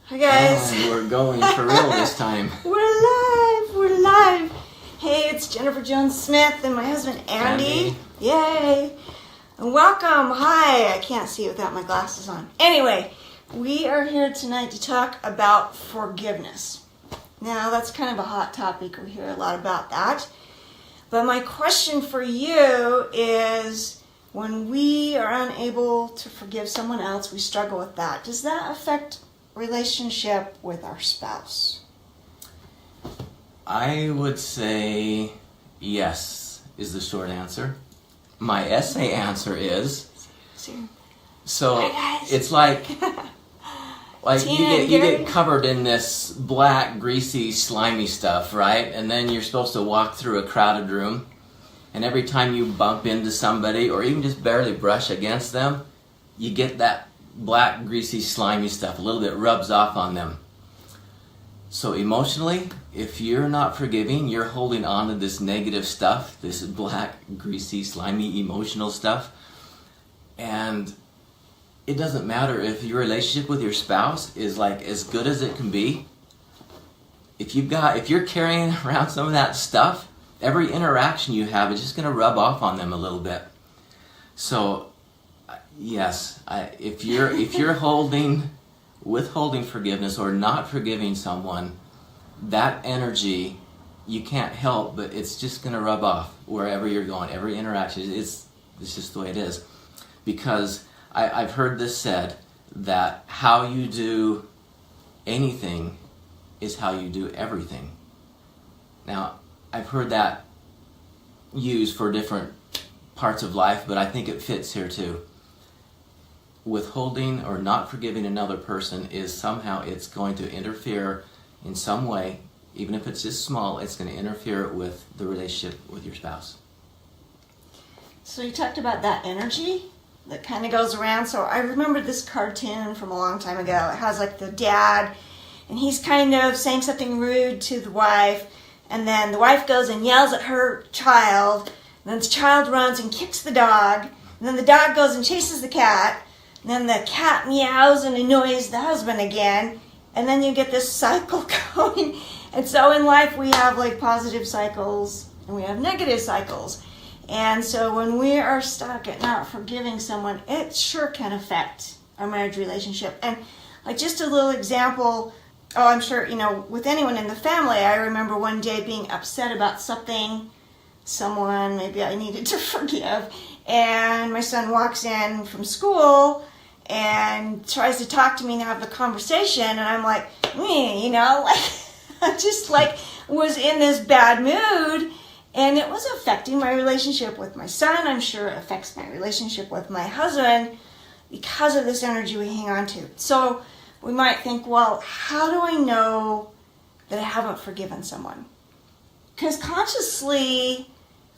Hi guys. And we're going for real this time. We're live. Hey, it's Jennifer Jones Smith and my husband Andy. Yay. And welcome. Hi. I can't see without my glasses on. Anyway, we are here tonight to talk about forgiveness. Now, that's kind of a hot topic. We hear a lot about that. But my question for you is, when we are unable to forgive someone else, we struggle with that. Does that affect relationship with our spouse? I would say yes is the short answer. My essay answer is, so Hi, guys. it's like Tina, you get covered in this black, greasy, slimy stuff, right? And then you're supposed to walk through a crowded room, and every time you bump into somebody or even just barely brush against them, you get that black, greasy, slimy stuff. A little bit rubs off on them. So emotionally, if you're not forgiving, you're holding on to this negative stuff, this black, greasy, slimy, emotional stuff. And it doesn't matter if your relationship with your spouse is like as good as it can be. If you're carrying around some of that stuff, every interaction you have is just going to rub off on them a little bit. So, yes, if you're withholding forgiveness or not forgiving someone, that energy you can't help, but it's just going to rub off wherever you're going. Every interaction, it's just the way it is. Because I've heard this said that how you do anything is how you do everything. Now, I've heard that used for different parts of life, but I think it fits here too. Withholding or not forgiving another person is somehow it's going to interfere in some way, even if it's just small, it's going to interfere with the relationship with your spouse. So you talked about that energy that kind of goes around. So I remember this cartoon from a long time ago. It has like the dad, and he's kind of saying something rude to the wife, and then the wife goes and yells at her child, and then the child runs and kicks the dog, and then the dog goes and chases the cat, and then the cat meows and annoys the husband again, and then you get this cycle going. And so in life we have like positive cycles and we have negative cycles. And so when we are stuck at not forgiving someone, it sure can affect our marriage relationship. And like just a little example, I'm sure, with anyone in the family, I remember one day being upset about someone maybe I needed to forgive. And my son walks in from school and tries to talk to me and have the conversation. And I'm like, I just was in this bad mood. And it was affecting my relationship with my son. I'm sure it affects my relationship with my husband because of this energy we hang on to. So we might think, well, how do I know that I haven't forgiven someone? Because consciously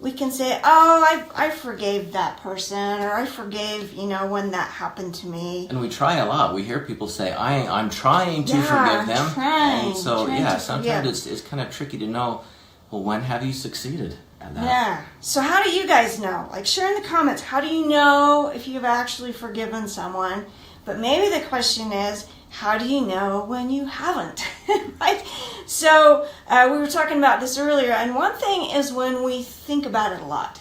we can say, I forgave that person, or I forgave, when that happened to me. And we try a lot. We hear people say, I'm trying to forgive them. Sometimes it's kind of tricky to know, well, when have you succeeded at that? Yeah. So how do you guys know? Share in the comments, how do you know if you've actually forgiven someone? But maybe the question is, how do you know when you haven't? Right? So we were talking about this earlier, and one thing is when we think about it a lot.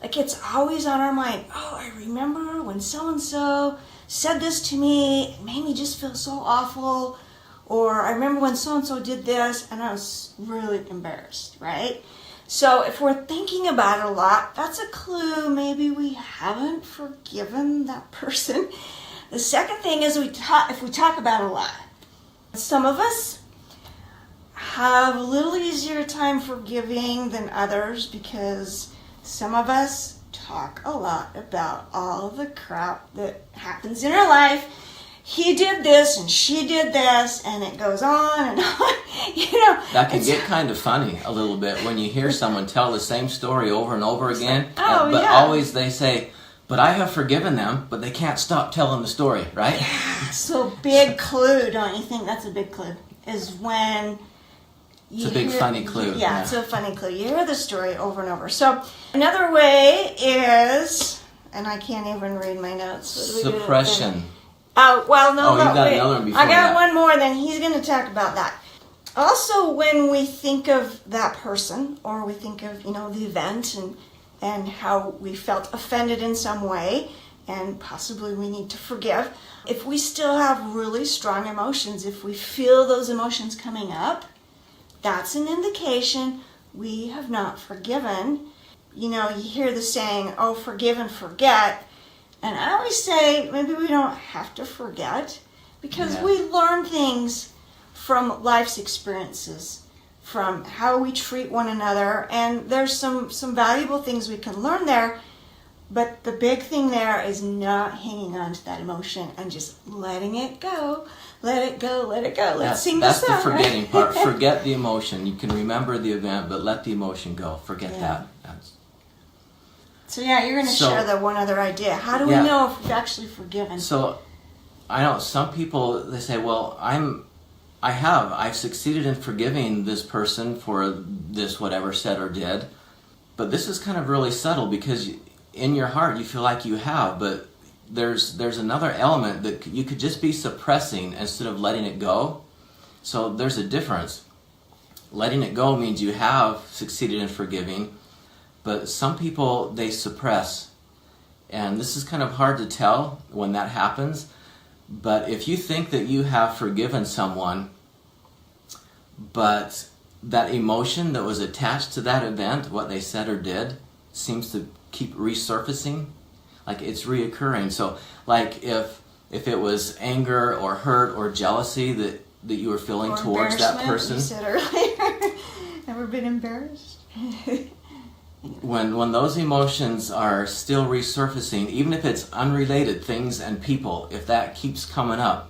It's always on our mind. I remember when so-and-so said this to me. It made me just feel so awful. Or I remember when so-and-so did this, and I was really embarrassed, right? So if we're thinking about it a lot, that's a clue. Maybe we haven't forgiven that person. The second thing is if we talk about it a lot. Some of us have a little easier time forgiving than others because some of us talk a lot about all the crap that happens in our life. He did this and she did this, and it goes on and on. That can get kind of funny a little bit when you hear someone tell the same story over and over again. Always they say, but I have forgiven them, but they can't stop telling the story, right? Yeah. So big clue, don't you think that's a big clue? Is when it's a big funny clue. Yeah, it's a funny clue. You hear the story over and over. So another way is, and I can't even read my notes. Suppression. Well, no, Oh, you but got wait. another one before I got that. one more, then he's going to talk about that. Also, when we think of that person, or we think of, the event and how we felt offended in some way, and possibly we need to forgive, if we still have really strong emotions, if we feel those emotions coming up, that's an indication we have not forgiven. You hear the saying, oh, forgive and forget. And I always say, maybe we don't have to forget, because we learn things from life's experiences, from how we treat one another, and there's some valuable things we can learn there. But the big thing there is not hanging on to that emotion and just letting it go. Let it go, let it go. Let's sing the song. That's the forgetting part. Forget the emotion. You can remember the event, but let the emotion go. Forget that. So you're going to share the one other idea. How do we know if we've actually forgiven? So I know some people, they say, well, I've succeeded in forgiving this person for this whatever said or did. But this is kind of really subtle, because in your heart you feel like you have, but there's another element that you could just be suppressing instead of letting it go. So there's a difference. Letting it go means you have succeeded in forgiving, but some people, they suppress. And this is kind of hard to tell when that happens. But if you think that you have forgiven someone, but that emotion that was attached to that event, what they said or did, seems to keep resurfacing, like it's reoccurring. So like if it was anger or hurt or jealousy that you were feeling or towards that person. You said earlier. Ever been embarrassed? When those emotions are still resurfacing, even if it's unrelated things and people, if that keeps coming up,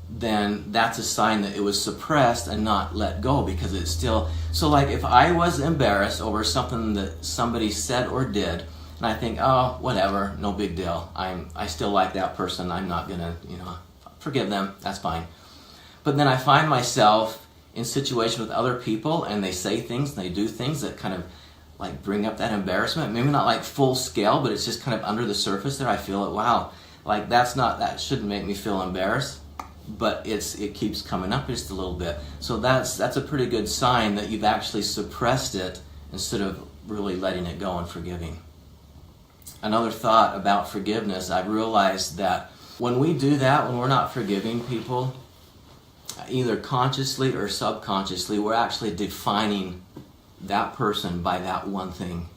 then that's a sign that it was suppressed and not let go, because it's still... So like if I was embarrassed over something that somebody said or did, and I think, oh, whatever, no big deal. I still like that person. I'm not going to, forgive them. That's fine. But then I find myself in situations with other people, and they say things, and they do things that kind of like bring up that embarrassment. Maybe not like full scale, but it's just kind of under the surface there. I feel it. Wow, like that shouldn't make me feel embarrassed, but it keeps coming up just a little bit. So that's a pretty good sign that you've actually suppressed it instead of really letting it go and forgiving. Another thought about forgiveness, I've realized that when we do that, when we're not forgiving people, either consciously or subconsciously, we're actually defining that person by that one thing.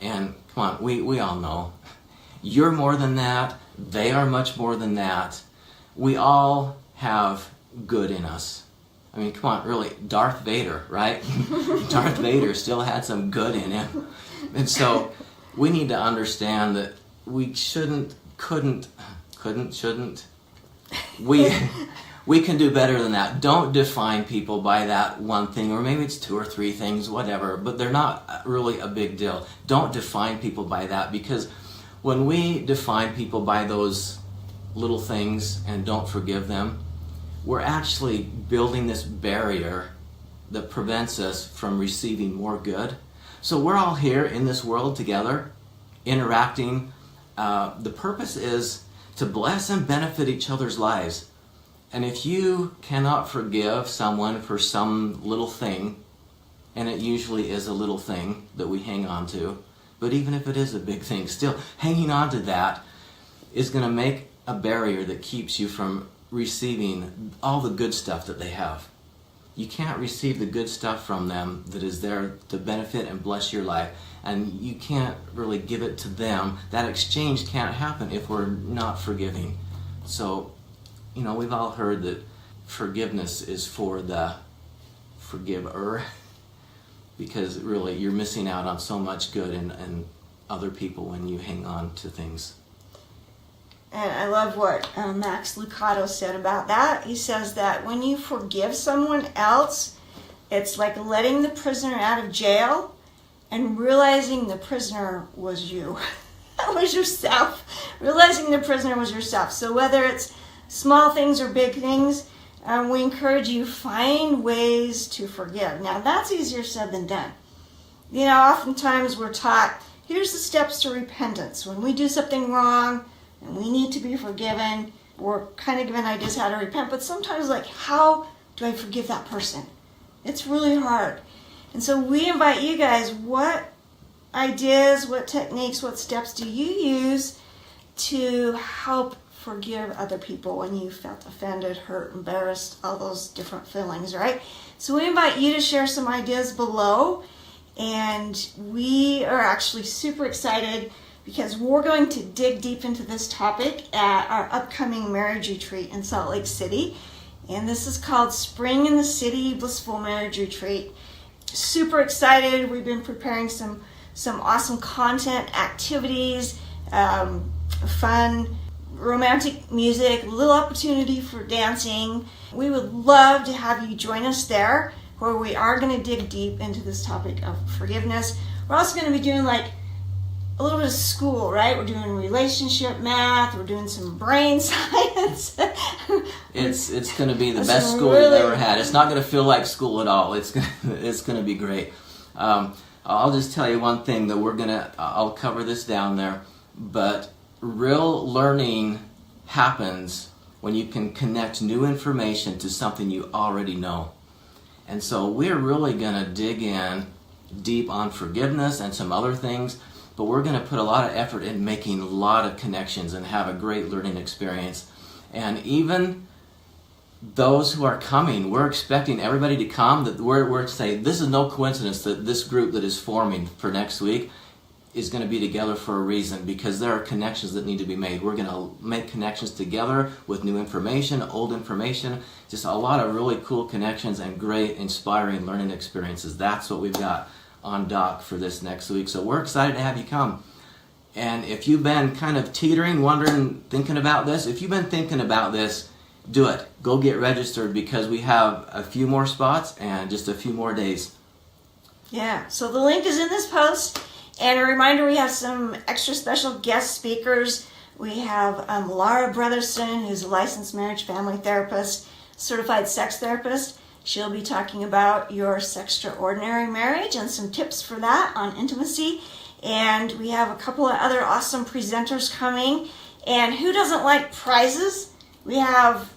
And come on, we all know, you're more than that, they are much more than that. We all have good in us. I mean, come on, really, Darth Vader, right? Darth Vader still had some good in him. And so we need to understand that we shouldn't. We can do better than that. Don't define people by that one thing, or maybe it's 2 or 3 things, whatever, but they're not really a big deal. Don't define people by that, because when we define people by those little things and don't forgive them, we're actually building this barrier that prevents us from receiving more good. So we're all here in this world together, interacting. The purpose is to bless and benefit each other's lives. And if you cannot forgive someone for some little thing, and it usually is a little thing that we hang on to, but even if it is a big thing, still hanging on to that is going to make a barrier that keeps you from receiving all the good stuff that they have. You can't receive the good stuff from them that is there to benefit and bless your life, and you can't really give it to them. That exchange can't happen if we're not forgiving. So, we've all heard that forgiveness is for the forgiver, because really you're missing out on so much good in other people when you hang on to things. And I love what Max Lucado said about that. He says that when you forgive someone else, it's like letting the prisoner out of jail and realizing the prisoner was you. That was yourself. Realizing the prisoner was yourself. So whether it's small things or big things, we encourage you, find ways to forgive. Now, that's easier said than done. Oftentimes we're taught, here's the steps to repentance. When we do something wrong, and we need to be forgiven. We're kind of given ideas how to repent, but sometimes like, how do I forgive that person? It's really hard. And so we invite you guys, what ideas, what techniques, what steps do you use to help forgive other people when you felt offended, hurt, embarrassed, all those different feelings, right? So we invite you to share some ideas below, and we are actually super excited because we're going to dig deep into this topic at our upcoming marriage retreat in Salt Lake City. And this is called Spring in the City Blissful Marriage Retreat. Super excited. We've been preparing some awesome content, activities, fun, romantic music, a little opportunity for dancing. We would love to have you join us there, where we are going to dig deep into this topic of forgiveness. We're also going to be doing like a little bit of school, right? We're doing relationship math. We're doing some brain science. It's going to be the best school we've ever had. It's not going to feel like school at all. It's going to be great. I'll just tell you one thing that I'll cover this down there, but real learning happens when you can connect new information to something you already know. And so we're really going to dig in deep on forgiveness and some other things, but we're going to put a lot of effort in making a lot of connections and have a great learning experience. And even those who are coming, we're expecting everybody to come. That we're saying this is no coincidence that this group that is forming for next week is going to be together for a reason, because there are connections that need to be made. We're going to make connections together with new information, old information, just a lot of really cool connections and great inspiring learning experiences. That's what we've got on dock for this next week. So we're excited to have you come. And if you've been kind of teetering, wondering, thinking about this, if you've been thinking about this, do it. Go get registered, because we have a few more spots and just a few more days. Yeah, so the link is in this post. And a reminder, we have some extra special guest speakers. We have Laura Brotherson, who's a licensed marriage family therapist, certified sex therapist. She'll be talking about your sextraordinary marriage and some tips for that on intimacy. And we have a couple of other awesome presenters coming. And who doesn't like prizes? We have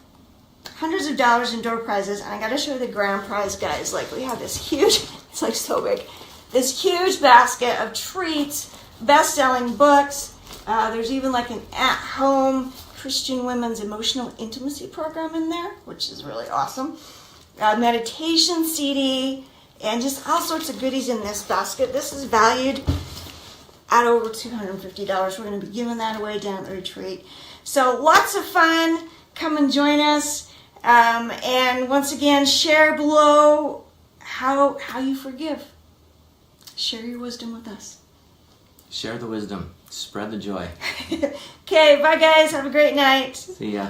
hundreds of dollars in door prizes. And I got to show you the grand prize, guys. Like, we have this huge, it's like so big, this huge basket of treats, best-selling books. There's even like an at-home Christian women's emotional intimacy program in there, which is really awesome. Meditation CD, and just all sorts of goodies in this basket. This is valued at over $250. We're going to be giving that away down at the retreat. So lots of fun. Come and join us. And once again, share below how you forgive. Share your wisdom with us. Share the wisdom. Spread the joy. Okay, bye guys. Have a great night. See ya.